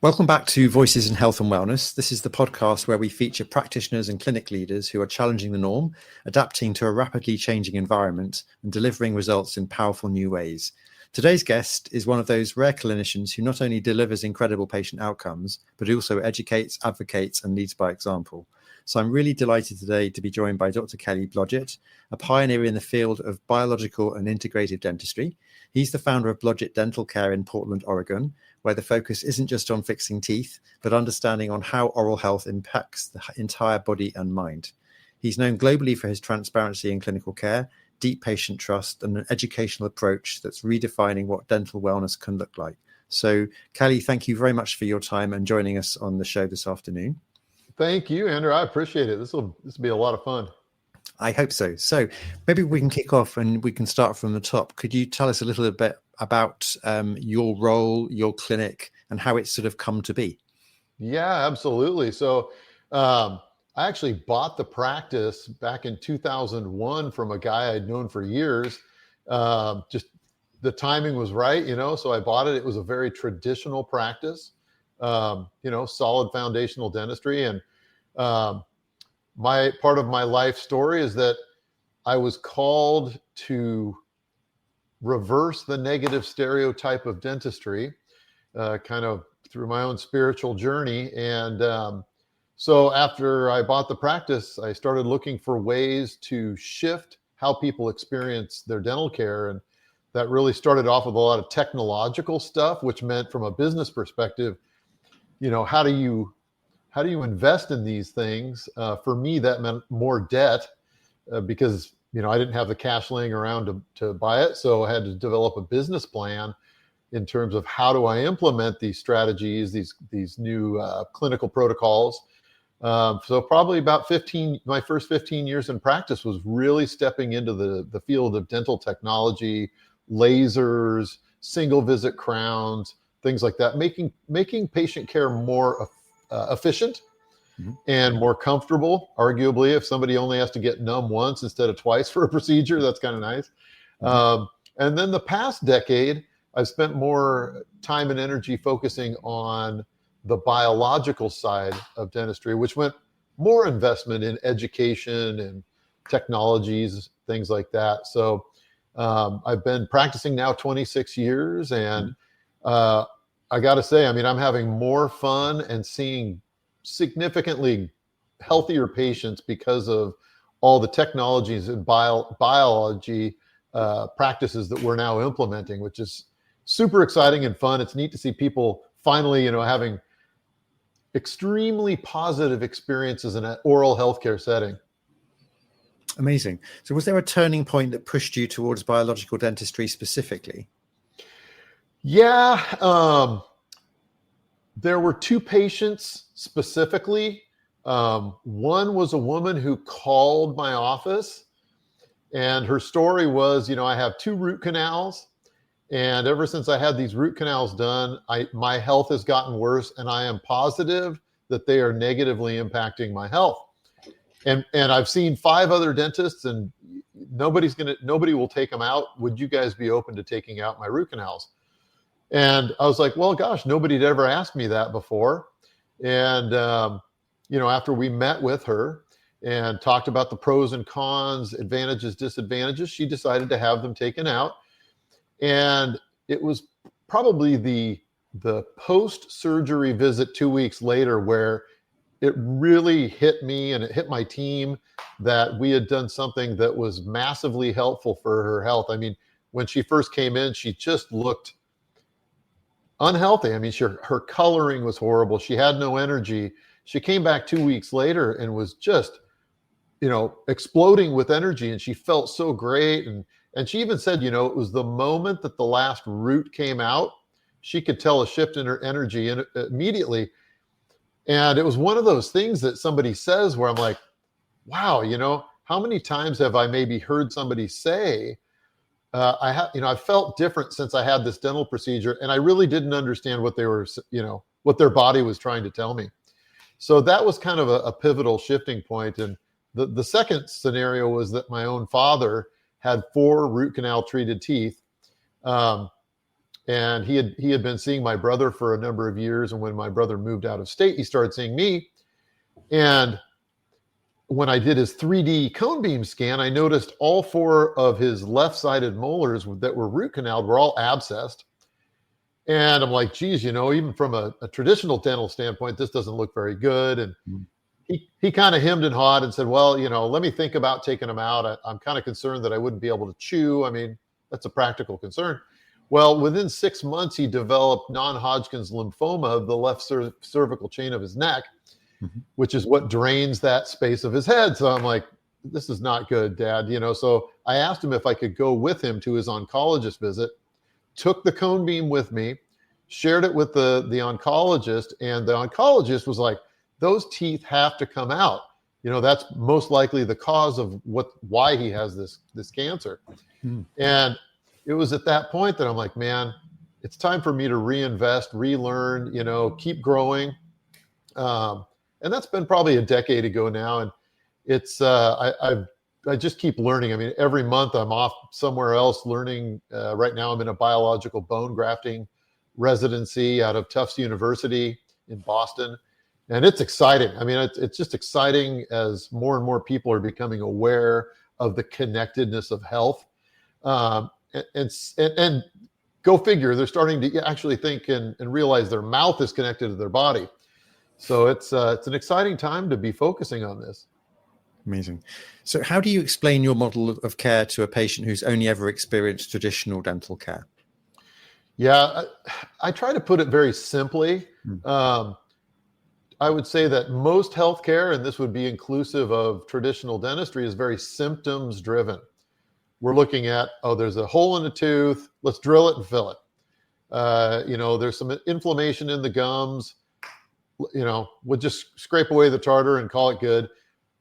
Welcome back to Voices in Health and Wellness. This is the podcast where we feature practitioners and clinic leaders who are challenging the norm, adapting to a rapidly changing environment, and delivering results in powerful new ways. Today's guest is one of those rare clinicians who not only delivers incredible patient outcomes, but also educates, advocates, and leads by example. So I'm really delighted today to be joined by Dr. Kelly Blodgett, a pioneer in the field of biological and integrative dentistry. He's the founder of Blodgett Dental Care in Portland, Oregon, where the focus isn't just on fixing teeth, but understanding on how oral health impacts the entire body and mind. He's known globally for his transparency in clinical care, deep patient trust, and an educational approach that's redefining what dental wellness can look like. So, Kelly, thank you very much for your time and joining us on the show this afternoon. Thank you, Andrew. I appreciate it. This will be a lot of fun. I hope so. So maybe we can kick off and we can start from the top. Could you tell us a little bit about your role, your clinic, and how it's sort of come to be? Yeah, absolutely. So I actually bought the practice back in 2001 from a guy I'd known for years. Just the timing was right, so I bought it. It was a very traditional practice, solid foundational dentistry. And my part of my life story is that I was called to reverse the negative stereotype of dentistry, kind of through my own spiritual journey. And so after I bought the practice, I started looking for ways to shift how people experience their dental care. And that really started off with a lot of technological stuff, which meant from a business perspective, how do you invest in these things? For me, that meant more debt because, I didn't have the cash laying around to buy it. So I had to develop a business plan in terms of how do I implement these strategies, these new clinical protocols. So probably about my first 15 years in practice was really stepping into the field of dental technology, lasers, single visit crowns, things like that, making patient care more efficient and more comfortable. Arguably, if somebody only has to get numb once instead of twice for a procedure, that's kind of nice. And then the past decade, I've spent more time and energy focusing on the biological side of dentistry, which meant more investment in education and technologies, things like that. So I've been practicing now 26 years, and I got to say, I'm having more fun and seeing significantly healthier patients because of all the technologies and biology practices that we're now implementing, which is super exciting and fun. It's neat to see people finally, having extremely positive experiences in an oral healthcare setting. Amazing. So was there a turning point that pushed you towards biological dentistry specifically? Yeah, there were two patients specifically. One was a woman who called my office, and her story was, I have 2 root canals, and ever since I had these root canals done, my health has gotten worse, and I am positive that they are negatively impacting my health. And I've seen 5 other dentists, and nobody will take them out. Would you guys be open to taking out my root canals? And I was like, well, gosh, nobody had ever asked me that before. And, after we met with her and talked about the pros and cons, advantages, disadvantages, she decided to have them taken out. And it was probably the post-surgery visit 2 weeks later where it really hit me and it hit my team that we had done something that was massively helpful for her health. When she first came in, she just looked unhealthy. Her coloring was horrible. She had no energy. She came back 2 weeks later and was just, exploding with energy, and she felt so great. And she even said, it was the moment that the last root came out, she could tell a shift in her energy immediately. And it was one of those things that somebody says where I'm like, wow, how many times have I maybe heard somebody say, I felt different since I had this dental procedure, and I really didn't understand what they were, what their body was trying to tell me. So that was kind of a pivotal shifting point. And the second scenario was that my own father had 4 root canal treated teeth. And he had been seeing my brother for a number of years. And when my brother moved out of state, he started seeing me. And when I did his 3D cone beam scan, I noticed all 4 of his left-sided molars that were root canaled were all abscessed. And I'm like, geez, even from a traditional dental standpoint, this doesn't look very good. And he kind of hemmed and hawed and said, well, let me think about taking them out. I'm kind of concerned that I wouldn't be able to chew. I mean, that's a practical concern. Well, within 6 months, he developed non-Hodgkin's lymphoma of the left cervical chain of his neck, which is what drains that space of his head. So I'm like, this is not good, Dad. So I asked him if I could go with him to his oncologist visit, took the cone beam with me, shared it with the oncologist, and the oncologist was like, those teeth have to come out. That's most likely the cause of why he has this cancer. And it was at that point that I'm like, man, it's time for me to reinvest, relearn, keep growing. And that's been probably a decade ago now. And it's, I just keep learning. I mean, every month I'm off somewhere else learning. Right now I'm in a biological bone grafting residency out of Tufts University in Boston. And it's exciting. I mean, it's just exciting as more and more people are becoming aware of the connectedness of health. And go figure, they're starting to actually think and realize their mouth is connected to their body. So it's an exciting time to be focusing on this. Amazing. So how do you explain your model of care to a patient who's only ever experienced traditional dental care? Yeah, I try to put it very simply. I would say that most healthcare, and this would be inclusive of traditional dentistry, is very symptoms driven. We're looking at, there's a hole in a tooth, let's drill it and fill it. There's some inflammation in the gums, we'll just scrape away the tartar and call it good.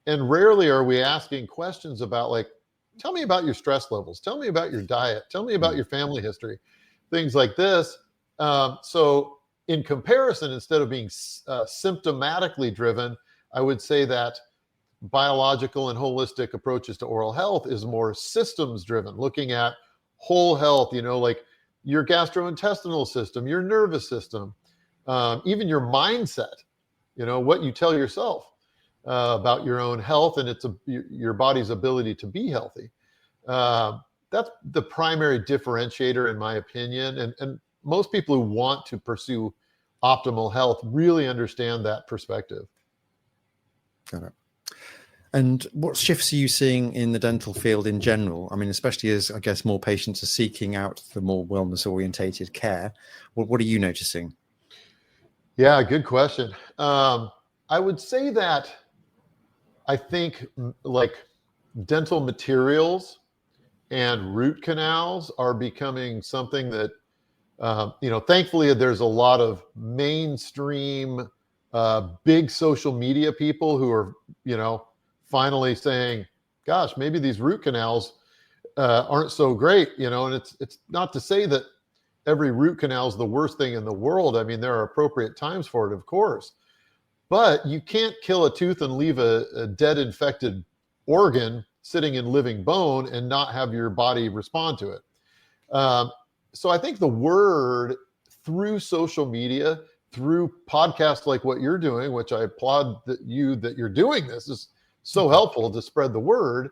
And rarely are we asking questions about, like, tell me about your stress levels, tell me about your diet, tell me about your family history, things like this. So in comparison, instead of being symptomatically driven, I would say that biological and holistic approaches to oral health is more systems driven, looking at whole health, like your gastrointestinal system, your nervous system, even your mindset, what you tell yourself about your own health and your body's ability to be healthy. That's the primary differentiator, in my opinion. And most people who want to pursue optimal health really understand that perspective. Got it. And what shifts are you seeing in the dental field in general? I mean, especially as I guess more patients are seeking out the more wellness orientated care. What are you noticing? Yeah, good question. I would say that I think like dental materials and root canals are becoming something that, thankfully there's a lot of mainstream, big social media people who are, finally saying, gosh, maybe these root canals aren't so great, and it's not to say that every root canal is the worst thing in the world. I mean, there are appropriate times for it, of course, but you can't kill a tooth and leave a dead infected organ sitting in living bone and not have your body respond to it. So I think the word through social media, through podcasts like what you're doing, which I applaud that you're doing this, is so helpful to spread the word.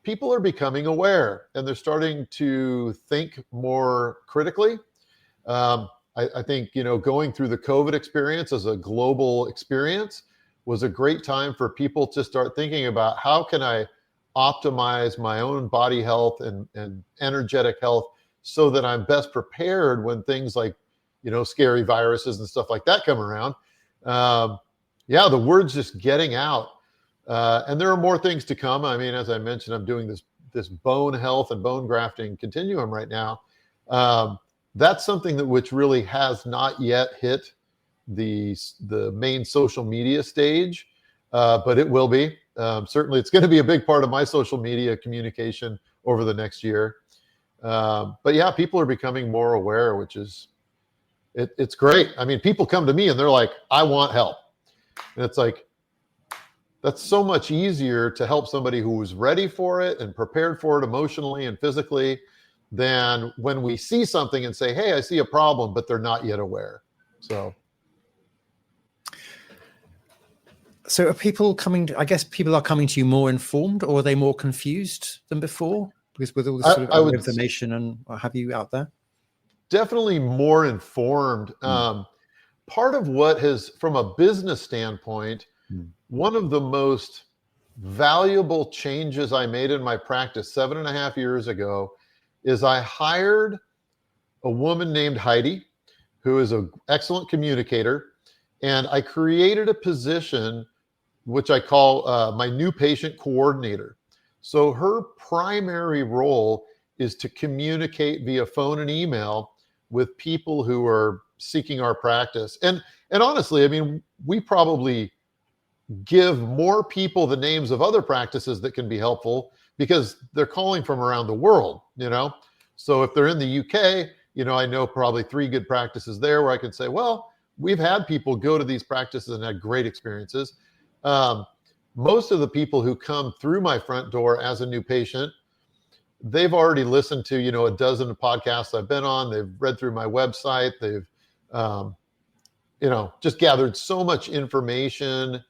People are becoming aware and they're starting to think more critically. I think, going through the COVID experience as a global experience was a great time for people to start thinking about how can I optimize my own body health and energetic health so that I'm best prepared when things like, scary viruses and stuff like that come around. The word's just getting out. And there are more things to come. I mean, as I mentioned, I'm doing this bone health and bone grafting continuum right now. That's something which really has not yet hit the main social media stage, but it will be. Certainly, it's going to be a big part of my social media communication over the next year. But yeah, people are becoming more aware, which is it's great. I mean, people come to me and they're like, I want help. And it's like, that's so much easier to help somebody who was ready for it and prepared for it emotionally and physically than when we see something and say, hey, I see a problem, but they're not yet aware. So are people I guess people are coming to you more informed, or are they more confused than before? Because with all this sort of information and what have you out there? Definitely more informed. Part of what has, from a business standpoint, one of the most valuable changes I made in my practice 7.5 years ago is I hired a woman named Heidi, who is an excellent communicator, and I created a position which I call my new patient coordinator. So her primary role is to communicate via phone and email with people who are seeking our practice. And honestly, I mean, we probably give more people the names of other practices that can be helpful because they're calling from around the world, So if they're in the UK, I know probably 3 good practices there where I can say, well, we've had people go to these practices and had great experiences. Most of the people who come through my front door as a new patient, they've already listened to, a dozen podcasts I've been on. They've read through my website. They've, just gathered so much information,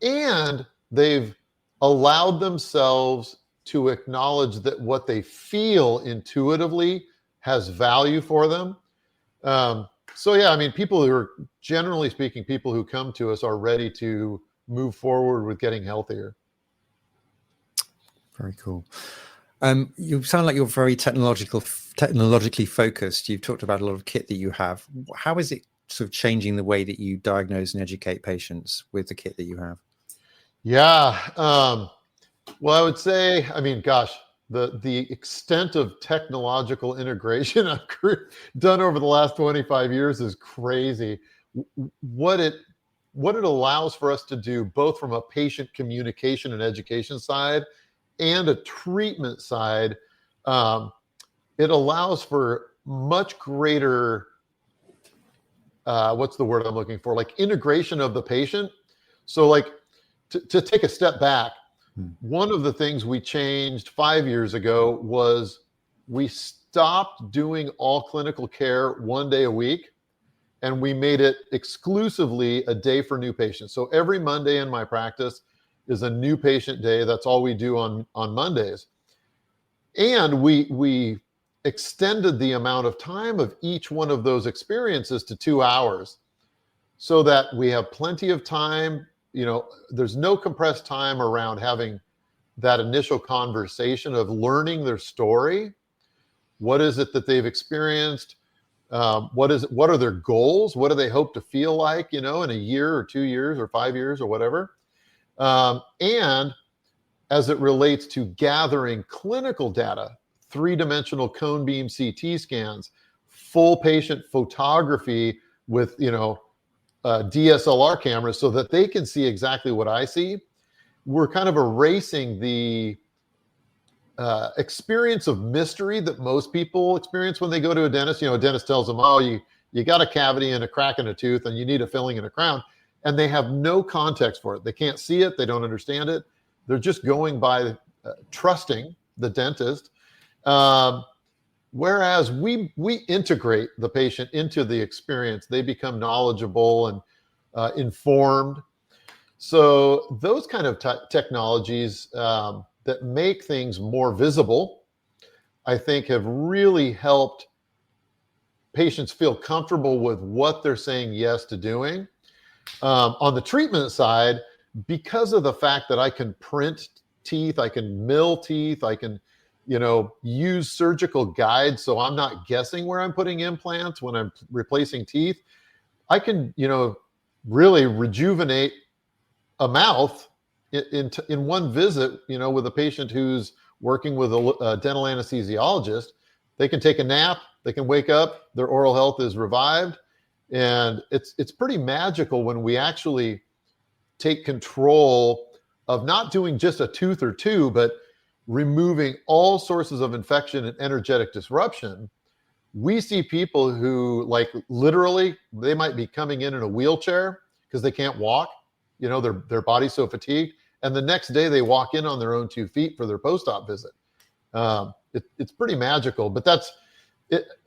and they've allowed themselves to acknowledge that what they feel intuitively has value for them. So yeah, I mean, people who are, generally speaking, people who come to us are ready to move forward with getting healthier. Very cool. You sound like you're very technologically focused. You've talked about a lot of kit that you have. How is it sort of changing the way that you diagnose and educate patients with the kit that you have? Yeah. Well, I would say, I mean, gosh, the extent of technological integration I've done over the last 25 years is crazy. What it allows for us to do, both from a patient communication and education side and a treatment side, it allows for much greater, what's the word I'm looking for? Like integration of the patient. So like to take a step back, one of the things we changed 5 years ago was we stopped doing all clinical care 1 day a week, and we made it exclusively a day for new patients. So every Monday in my practice is a new patient day. That's all we do on Mondays. And we extended the amount of time of each one of those experiences to 2 hours so that we have plenty of time. There's no compressed time around having that initial conversation of learning their story. What is it that they've experienced? What are their goals? What do they hope to feel like, in a year or 2 years or 5 years or whatever? And as it relates to gathering clinical data, 3-dimensional cone beam CT scans, full patient photography with, DSLR cameras so that they can see exactly what I see. We're kind of erasing the experience of mystery that most people experience when they go to a dentist. A dentist tells them, oh, you got a cavity and a crack in a tooth and you need a filling and a crown. And they have no context for it. They can't see it. They don't understand it. They're just going by trusting the dentist. Whereas we integrate the patient into the experience. They become knowledgeable and informed. So those kind of technologies that make things more visible, I think, have really helped patients feel comfortable with what they're saying yes to doing. On the treatment side, because of the fact that I can print teeth, I can mill teeth, I can, use surgical guides, so I'm not guessing where I'm putting implants when I'm replacing teeth. I can, really rejuvenate a mouth in one visit, with a patient who's working with a dental anesthesiologist. They can take a nap, they can wake up, their oral health is revived. And it's pretty magical when we actually take control of not doing just a tooth or two, but removing all sources of infection and energetic disruption. We see people who, like, literally, they might be coming in a wheelchair because they can't walk, their body's so fatigued. And the next day they walk in on their own 2 feet for their post-op visit. it's pretty magical. But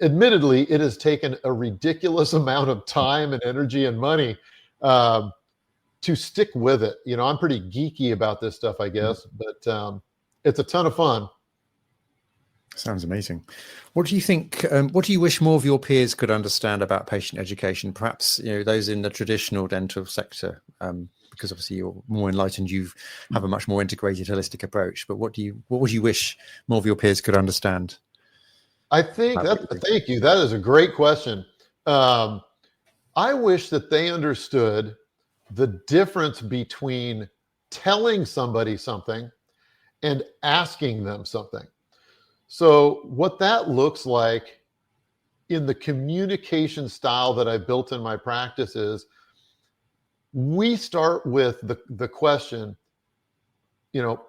admittedly, it has taken a ridiculous amount of time and energy and money to stick with it. I'm pretty geeky about this stuff, I guess, but it's a ton of fun. Sounds amazing. What do you think? What do you wish more of your peers could understand about patient education? Perhaps those in the traditional dental sector, because obviously you're more enlightened. You have a much more integrated, holistic approach. But what would you wish more of your peers could understand? I think thank you. That is a great question. I wish that they understood the difference between telling somebody something and asking them something. So what that looks like in the communication style that I built in my practice is, we start with the question,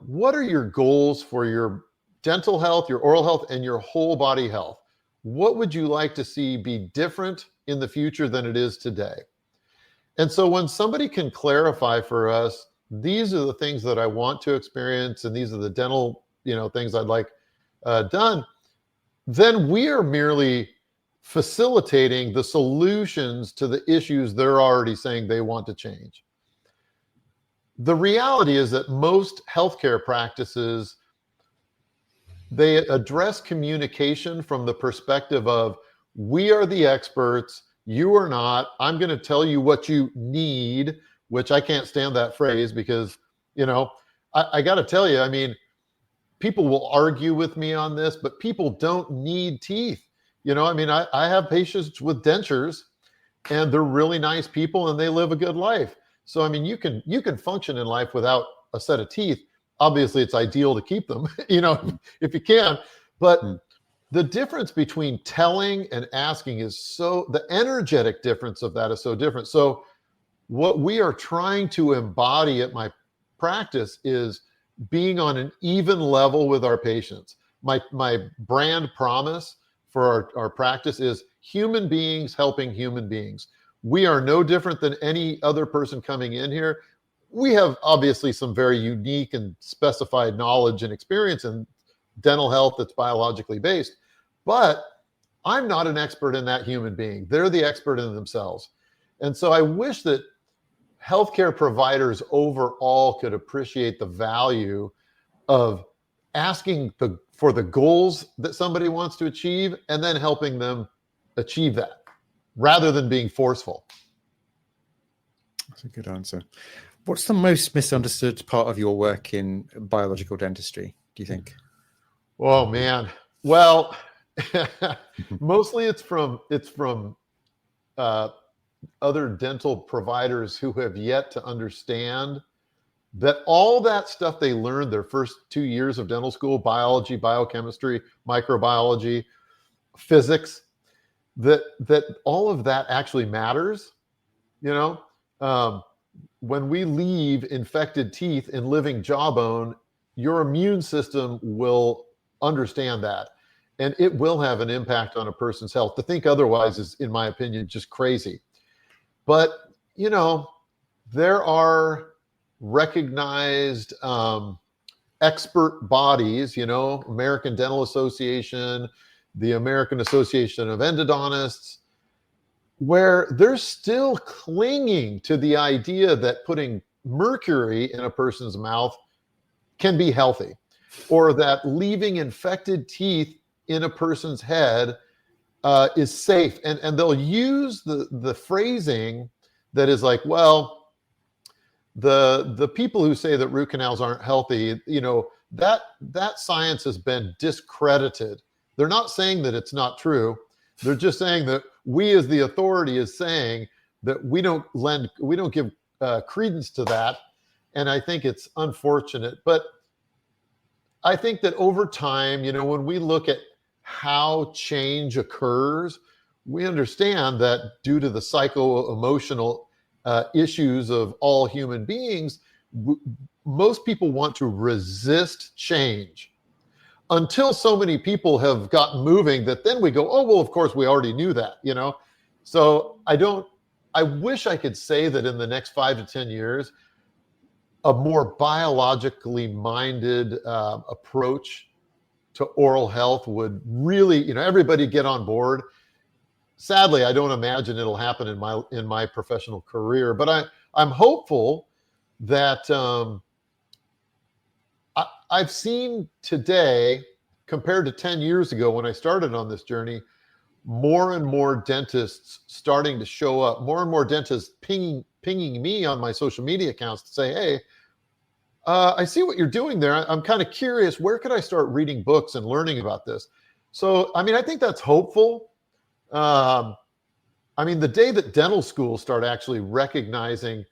what are your goals for your dental health, your oral health, and your whole body health? What would you like to see be different in the future than it is today? And so when somebody can clarify for us, these are the things that I want to experience, and these are the dental, things I'd like done, then we are merely facilitating the solutions to the issues they're already saying they want to change. The reality is that most healthcare practices, they address communication from the perspective of, we are the experts, you are not, I'm going to tell you what you need, which I can't stand that phrase because, I got to tell you, people will argue with me on this, but people don't need teeth. I have patients with dentures, and they're really nice people and they live a good life. So, you can function in life without a set of teeth. Obviously, it's ideal to keep them, if you can. But the difference between telling and asking is the energetic difference of that is so different. So what we are trying to embody at my practice is being on an even level with our patients. My brand promise for our practice is human beings helping human beings. We are no different than any other person coming in here. We have obviously some very unique and specified knowledge and experience in dental health that's biologically based, but I'm not an expert in that human being. They're the expert in themselves. And so I wish that healthcare providers overall could appreciate the value of asking for the goals that somebody wants to achieve and then helping them achieve that rather than being forceful. That's a good answer. What's the most misunderstood part of your work in biological dentistry, do you think? Oh, man. Well, mostly it's from other dental providers who have yet to understand that all that stuff they learned their first 2 years of dental school, biology, biochemistry, microbiology, physics, that all of that actually matters. When we leave infected teeth in living jawbone, your immune system will understand that, and it will have an impact on a person's health. To think otherwise is, in my opinion, just crazy. But, there are recognized expert bodies, American Dental Association, the American Association of Endodontists, where they're still clinging to the idea that putting mercury in a person's mouth can be healthy, or that leaving infected teeth in a person's head is safe. And they'll use the phrasing that is like, well, the people who say that root canals aren't healthy, that science has been discredited. They're not saying that it's not true. They're just saying that we as the authority is saying that we don't give credence to that. And I think it's unfortunate. But I think that over time, when we look at how change occurs, we understand that due to the psycho-emotional issues of all human beings, most people want to resist change until so many people have gotten moving that then we go, oh, well, of course, we already knew that, So I wish I could say that in the next 5 to 10 years, a more biologically minded approach to oral health would really, everybody get on board. Sadly, I don't imagine it'll happen in my professional career, but I'm hopeful that I've seen today, compared to 10 years ago when I started on this journey, more and more dentists starting to show up, more and more dentists pinging me on my social media accounts to say, hey, I see what you're doing there. I'm kind of curious, where could I start reading books and learning about this? So, I think that's hopeful. The day that dental schools start actually recognizing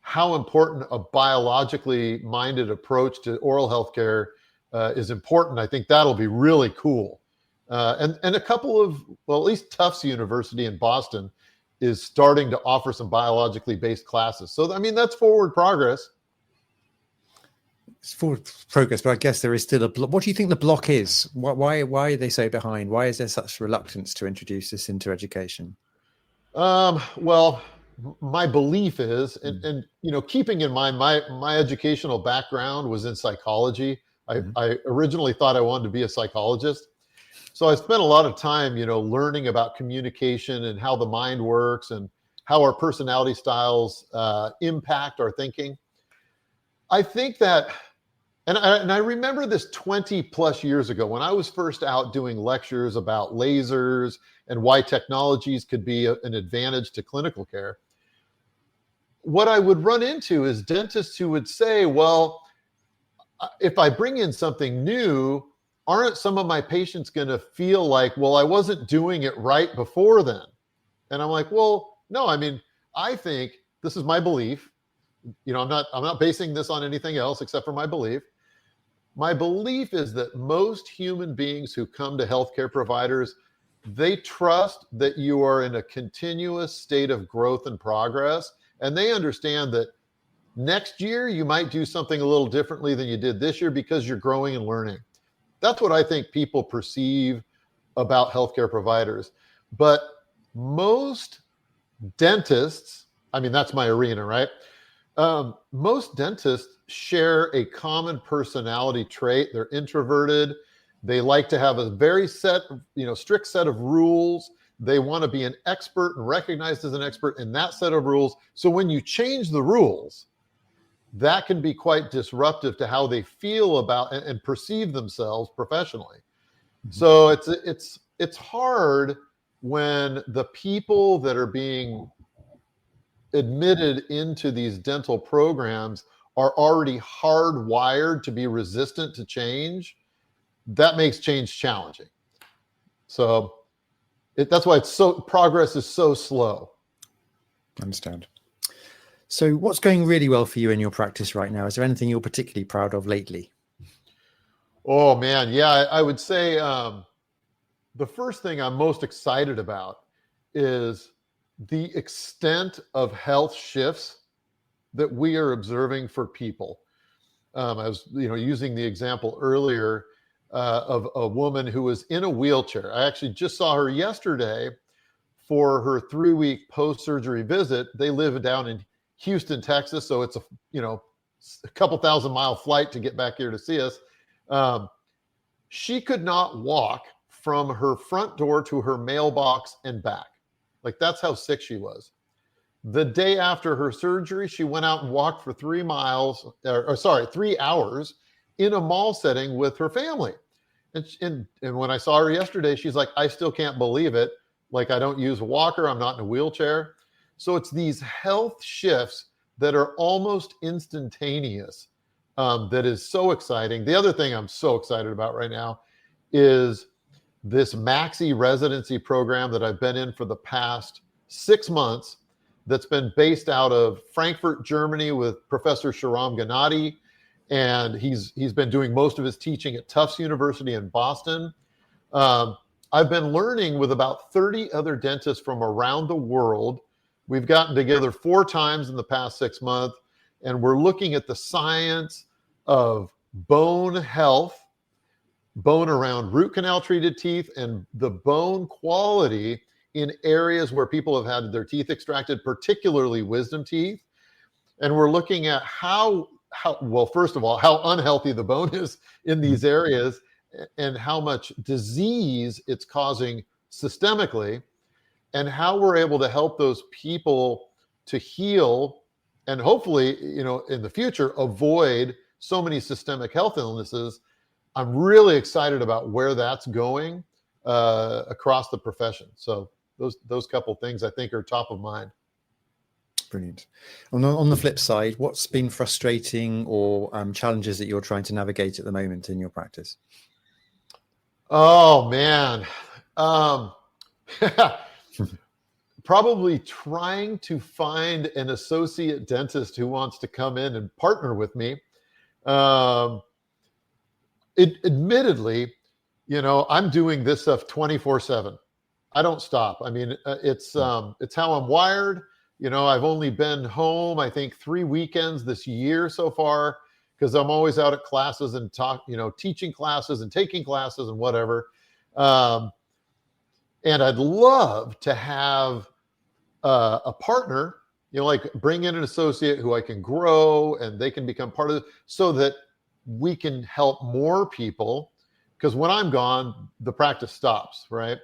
how important a biologically minded approach to oral health care is important, I think that'll be really cool. And a couple of, at least Tufts University in Boston is starting to offer some biologically based classes. So, that's forward progress. It's forward progress, but I guess there is still a block. What do you think the block is? Why are they so behind? Why is there such reluctance to introduce this into education? Well, my belief is, and keeping in mind my educational background was in psychology. I originally thought I wanted to be a psychologist. So I spent a lot of time, learning about communication and how the mind works and how our personality styles impact our thinking. I think that, and I remember this 20 plus years ago when I was first out doing lectures about lasers and why technologies could be an advantage to clinical care. What I would run into is dentists who would say, well, if I bring in something new, aren't some of my patients going to feel like, well, I wasn't doing it right before then? And I'm like, well, no, I think, this is my belief. I'm not basing this on anything else except for my belief. My belief is that most human beings who come to healthcare providers, they trust that you are in a continuous state of growth and progress. And they understand that next year you might do something a little differently than you did this year because you're growing and learning. That's what I think people perceive about healthcare providers. But most dentists, that's my arena, right? Most dentists share a common personality trait. They're introverted. They like to have a very strict set of rules. They want to be an expert and recognized as an expert in that set of rules. So when you change the rules, that can be quite disruptive to how they feel about and perceive themselves professionally. Mm-hmm. So it's hard when the people that are being admitted into these dental programs are already hardwired to be resistant to change. That makes change challenging. So that's why progress is so slow. I understand. So what's going really well for you in your practice right now? Is there anything you're particularly proud of lately? Oh man, yeah, I would say the first thing I'm most excited about is the extent of health shifts that we are observing for people. I was, using the example earlier of a woman who was in a wheelchair. I actually just saw her yesterday for her 3-week post-surgery visit. They live down in Houston, Texas, so it's a couple 1,000-mile flight to get back here to see us. She could not walk from her front door to her mailbox and back. Like, that's how sick she was. The day after her surgery, she went out and walked for 3 hours in a mall setting with her family. And when I saw her yesterday, she's like, I still can't believe it. Like, I don't use a walker. I'm not in a wheelchair. So it's these health shifts that are almost instantaneous. That is so exciting. The other thing I'm so excited about right now is this Maxi residency program that I've been in for the past 6 months that's been based out of Frankfurt, Germany with Professor Shahram Gennady. And he's been doing most of his teaching at Tufts University in Boston. I've been learning with about 30 other dentists from around the world. We've gotten together 4 times in the past 6 months, and we're looking at the science of bone health, bone around root canal treated teeth, and the bone quality in areas where people have had their teeth extracted, particularly wisdom teeth. And we're looking at how well, first of all, how unhealthy the bone is in these areas, and how much disease it's causing systemically, and how we're able to help those people to heal and hopefully, in the future, avoid so many systemic health illnesses. I'm really excited about where that's going across the profession. So those couple things I think are top of mind. Brilliant. On the flip side, what's been frustrating or challenges that you're trying to navigate at the moment in your practice? Oh, man. Probably trying to find an associate dentist who wants to come in and partner with me. Admittedly, I'm doing this stuff 24/7. I don't stop. I mean, it's how I'm wired. I've only been home, I think, 3 weekends this year so far, because I'm always out at classes and teaching classes and taking classes and whatever. And I'd love to have a partner, like bring in an associate who I can grow and they can become part of it, so that we can help more people. Because when I'm gone, the practice stops, right?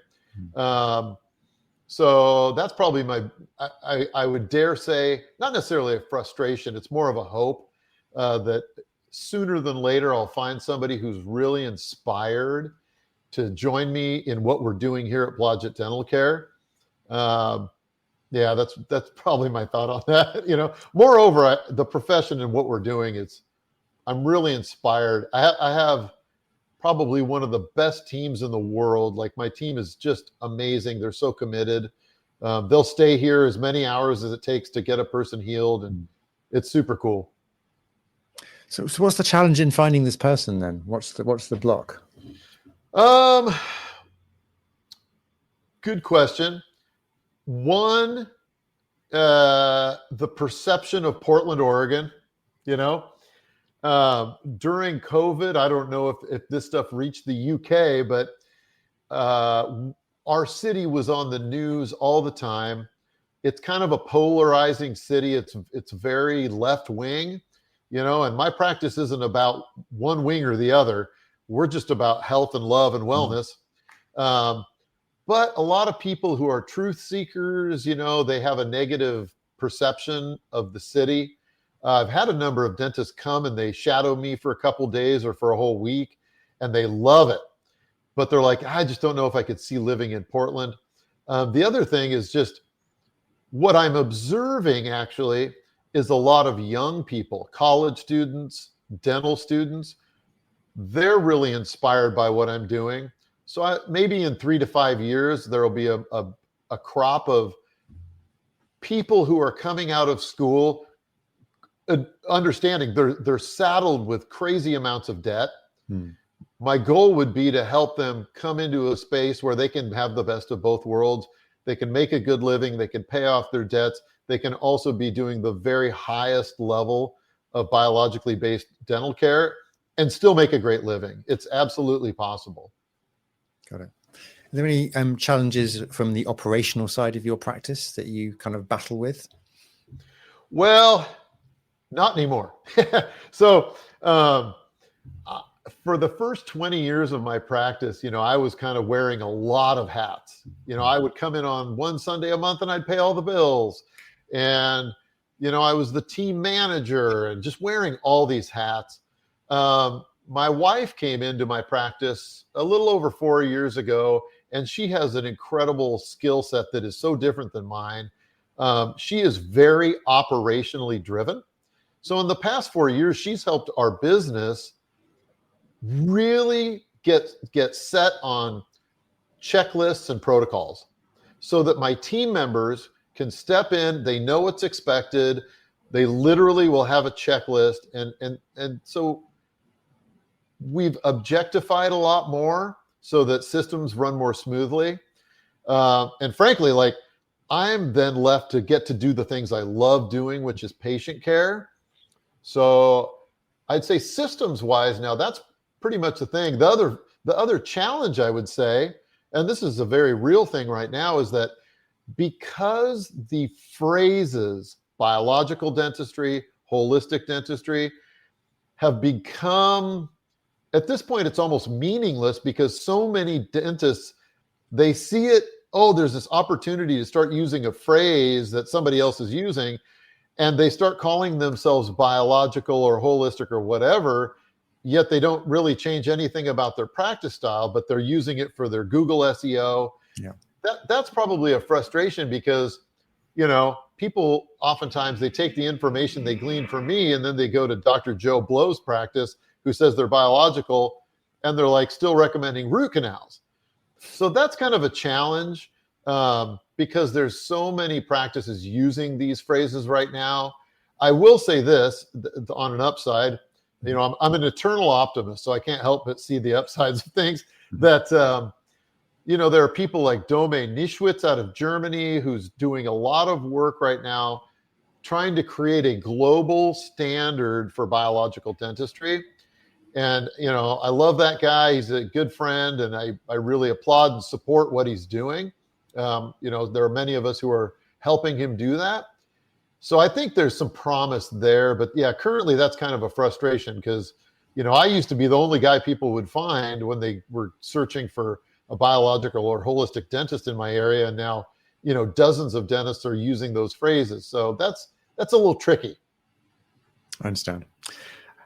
So that's probably I would dare say, not necessarily a frustration. It's more of a hope that sooner than later, I'll find somebody who's really inspired to join me in what we're doing here at Blodgett Dental Care. Yeah, that's probably my thought on that. Moreover, the profession and what we're doing I'm really inspired. I have probably one of the best teams in the world. Like, my team is just amazing. They're so committed. They'll stay here as many hours as it takes to get a person healed, and it's super cool. So what's the challenge in finding this person then? What's the block? Good question. One, the perception of Portland, Oregon. During COVID, I don't know if this stuff reached the UK, but our city was on the news all the time. It's kind of a polarizing city. It's very left wing, and my practice isn't about one wing or the other. We're just about health and love and wellness. But a lot of people who are truth seekers, they have a negative perception of the city. I've had a number of dentists come and they shadow me for a couple days or for a whole week, and they love it. But they're like, I just don't know if I could see living in Portland. The other thing is just what I'm observing actually is a lot of young people, college students, dental students. They're really inspired by what I'm doing. So maybe in 3 to 5 years, there will be a crop of people who are coming out of school understanding they're saddled with crazy amounts of debt. My goal would be to help them come into a space where they can have the best of both worlds. They can make a good living. They can pay off their debts. They can also be doing the very highest level of biologically based dental care and still make a great living. It's absolutely possible. Got it. Are there any challenges from the operational side of your practice that you kind of battle with? Well, not anymore. So for the first 20 years of my practice, I was kind of wearing a lot of hats. I would come in on one Sunday a month and I'd pay all the bills. And, I was the team manager and just wearing all these hats. My wife came into my practice a little over 4 years ago, and she has an incredible skill set that is so different than mine. She is very operationally driven. So in the past 4 years, she's helped our business really get set on checklists and protocols so that my team members can step in. They know what's expected. They literally will have a checklist. And so we've objectified a lot more so that systems run more smoothly. And frankly, I'm then left to get to do the things I love doing, which is patient care. So I'd say systems wise now, that's pretty much the thing. The other challenge I would say, and this is a very real thing right now, is that because the phrases biological dentistry, holistic dentistry have become at this point, it's almost meaningless because so many dentists, they see it, oh, there's this opportunity to start using a phrase that somebody else is using, and they start calling themselves biological or holistic or whatever, yet they don't really change anything about their practice style, but they're using it for their Google SEO. Yeah. That's probably a frustration because, people oftentimes, they take the information they glean from me and then they go to Dr. Joe Blow's practice, who says they're biological, and they're like still recommending root canals. So that's kind of a challenge because there's so many practices using these phrases right now. I will say this on an upside, I'm an eternal optimist, so I can't help but see the upsides of things. That there are people like Domain Nischwitz out of Germany who's doing a lot of work right now trying to create a global standard for biological dentistry. And, I love that guy. He's a good friend, and I really applaud and support what he's doing. There are many of us who are helping him do that. So I think there's some promise there. But yeah, currently that's kind of a frustration because, I used to be the only guy people would find when they were searching for a biological or holistic dentist in my area. And now, dozens of dentists are using those phrases. So that's a little tricky. I understand.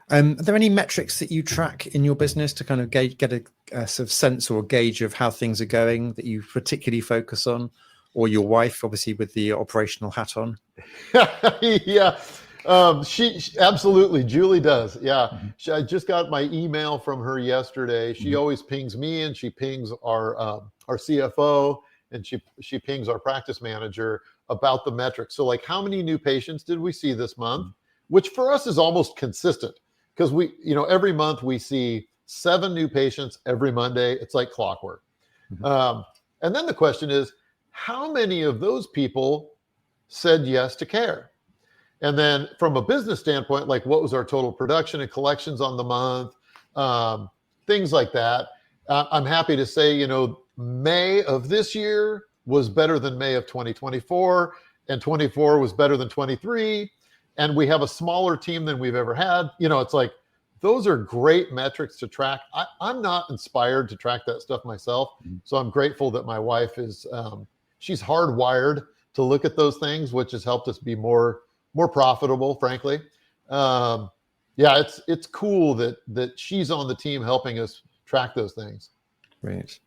Are there any metrics that you track in your business to kind of get a sort of sense or a gauge of how things are going that you particularly focus on, or your wife, obviously, with the operational hat on? Yeah, she absolutely. Julie does. Yeah, I just got my email from her yesterday. She always pings me, and she pings our CFO, and she pings our practice manager about the metrics. So, like, how many new patients did we see this month? Which for us is almost consistent. Because we, every month we see 7 new patients every Monday. It's like clockwork. And then the question is, how many of those people said yes to care? And then from a business standpoint, like what was our total production and collections on the month? Things like that. I'm happy to say, May of this year was better than May of 2024, and 24 was better than 23. And we have a smaller team than we've ever had. It's like, those are great metrics to track. I'm not inspired to track that stuff myself. So I'm grateful that my wife is, she's hardwired to look at those things, which has helped us be more profitable, frankly. Yeah, it's cool that she's on the team helping us track those things. Great.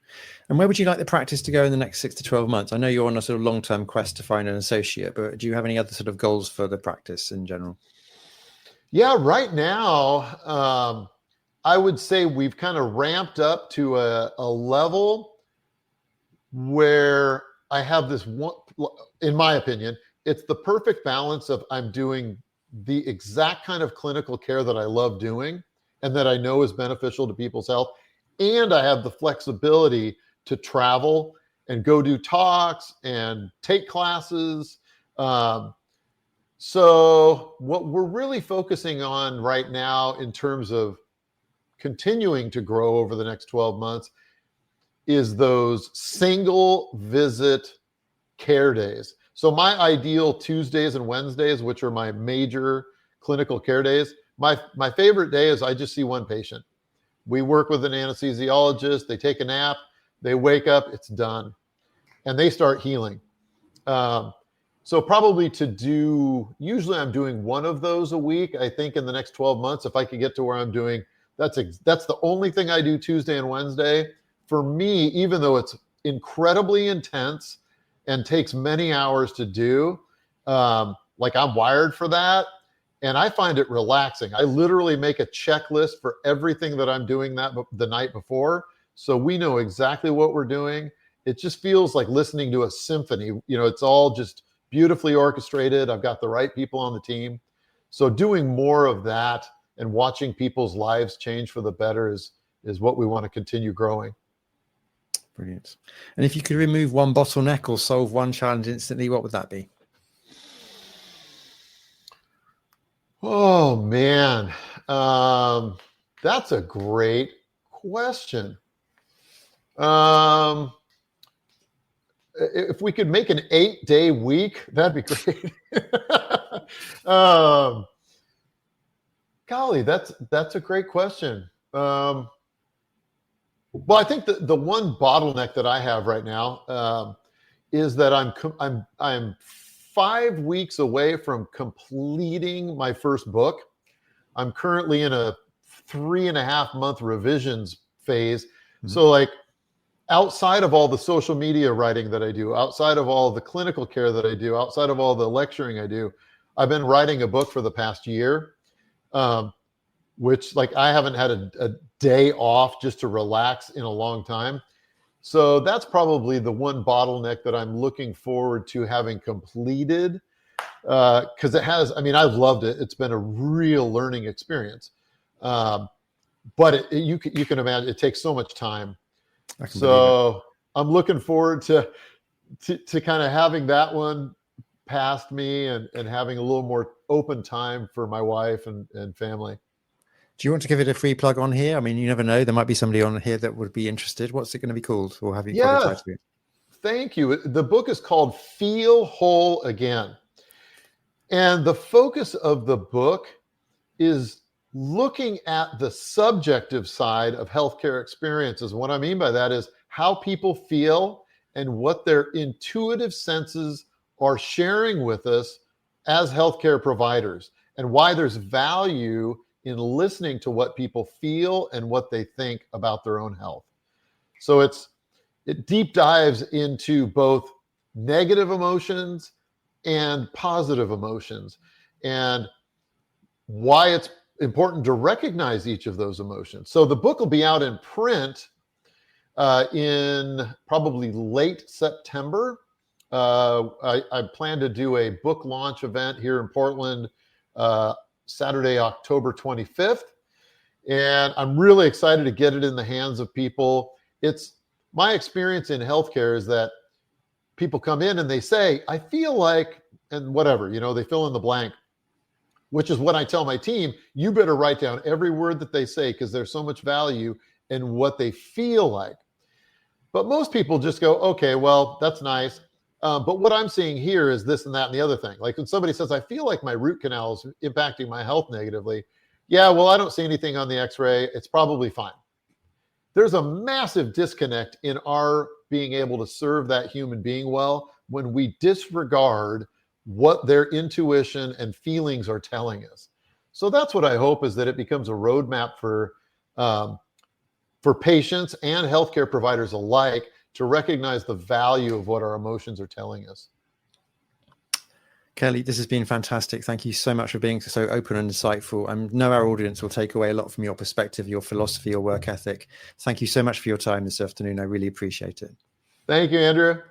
And where would you like the practice to go in the next 6 to 12 months? I know you're on a sort of long-term quest to find an associate, but do you have any other sort of goals for the practice in general? Yeah, right now, I would say we've kind of ramped up to a level where I have this one, in my opinion, it's the perfect balance of I'm doing the exact kind of clinical care that I love doing and that I know is beneficial to people's health. And I have the flexibility to travel and go do talks and take classes. So what we're really focusing on right now in terms of continuing to grow over the next 12 months is those single visit care days. So my ideal Tuesdays and Wednesdays, which are my major clinical care days, my favorite day is I just see one patient. We work with an anesthesiologist, they take a nap, they wake up, it's done. And they start healing. So probably usually I'm doing one of those a week. I think in the next 12 months, if I could get to where I'm doing, that's the only thing I do Tuesday and Wednesday. For me, even though it's incredibly intense and takes many hours to do, like I'm wired for that. And I find it relaxing. I literally make a checklist for everything that I'm doing the night before. So we know exactly what we're doing. It just feels like listening to a symphony. It's all just beautifully orchestrated. I've got the right people on the team. So doing more of that and watching people's lives change for the better is what we want to continue growing. Brilliant. And if you could remove one bottleneck or solve one challenge instantly, what would that be? Oh, man. That's a great question. If we could make an 8-day week, that'd be great. Golly, that's a great question. Well, I think the one bottleneck that I have right now is that I'm 5 weeks away from completing my first book. I'm currently in a 3.5 month revisions phase. Mm-hmm. So like outside of all the social media writing that I do, outside of all the clinical care that I do, outside of all the lecturing I do, I've been writing a book for the past year, which like I haven't had a day off just to relax in a long time. So that's probably the one bottleneck that I'm looking forward to having completed, because I've loved it. It's been a real learning experience. But you can imagine it takes so much time. So I'm looking forward to kind of having that one past me and having a little more open time for my wife and family. Do you want to give it a free plug on here? I mean, you never know. There might be somebody on here that would be interested. What's it going to be called? Or have you got a title? Thank you. The book is called Feel Whole Again. And the focus of the book is looking at the subjective side of healthcare experiences. What I mean by that is how people feel and what their intuitive senses are sharing with us as healthcare providers, and why there's value in listening to what people feel and what they think about their own health. So it deep dives into both negative emotions and positive emotions, and why it's important to recognize each of those emotions. So the book will be out in print in probably late September. I plan to do a book launch event here in Portland Saturday, October 25th. And I'm really excited to get it in the hands of people. It's my experience in healthcare is that people come in and they say, I feel like, and whatever, they fill in the blank, which is what I tell my team. You better write down every word that they say, because there's so much value in what they feel like. But most people just go, okay, well, that's nice. But what I'm seeing here is this and that and the other thing. Like when somebody says, I feel like my root canal is impacting my health negatively. Yeah, well, I don't see anything on the x-ray. It's probably fine. There's a massive disconnect in our being able to serve that human being well when we disregard what their intuition and feelings are telling us. So that's what I hope, is that it becomes a roadmap for patients and healthcare providers alike to recognize the value of what our emotions are telling us. Kelly, this has been fantastic. Thank you so much for being so open and insightful. I know our audience will take away a lot from your perspective, your philosophy, your work ethic. Thank you so much for your time this afternoon. I really appreciate it. Thank you, Andrew.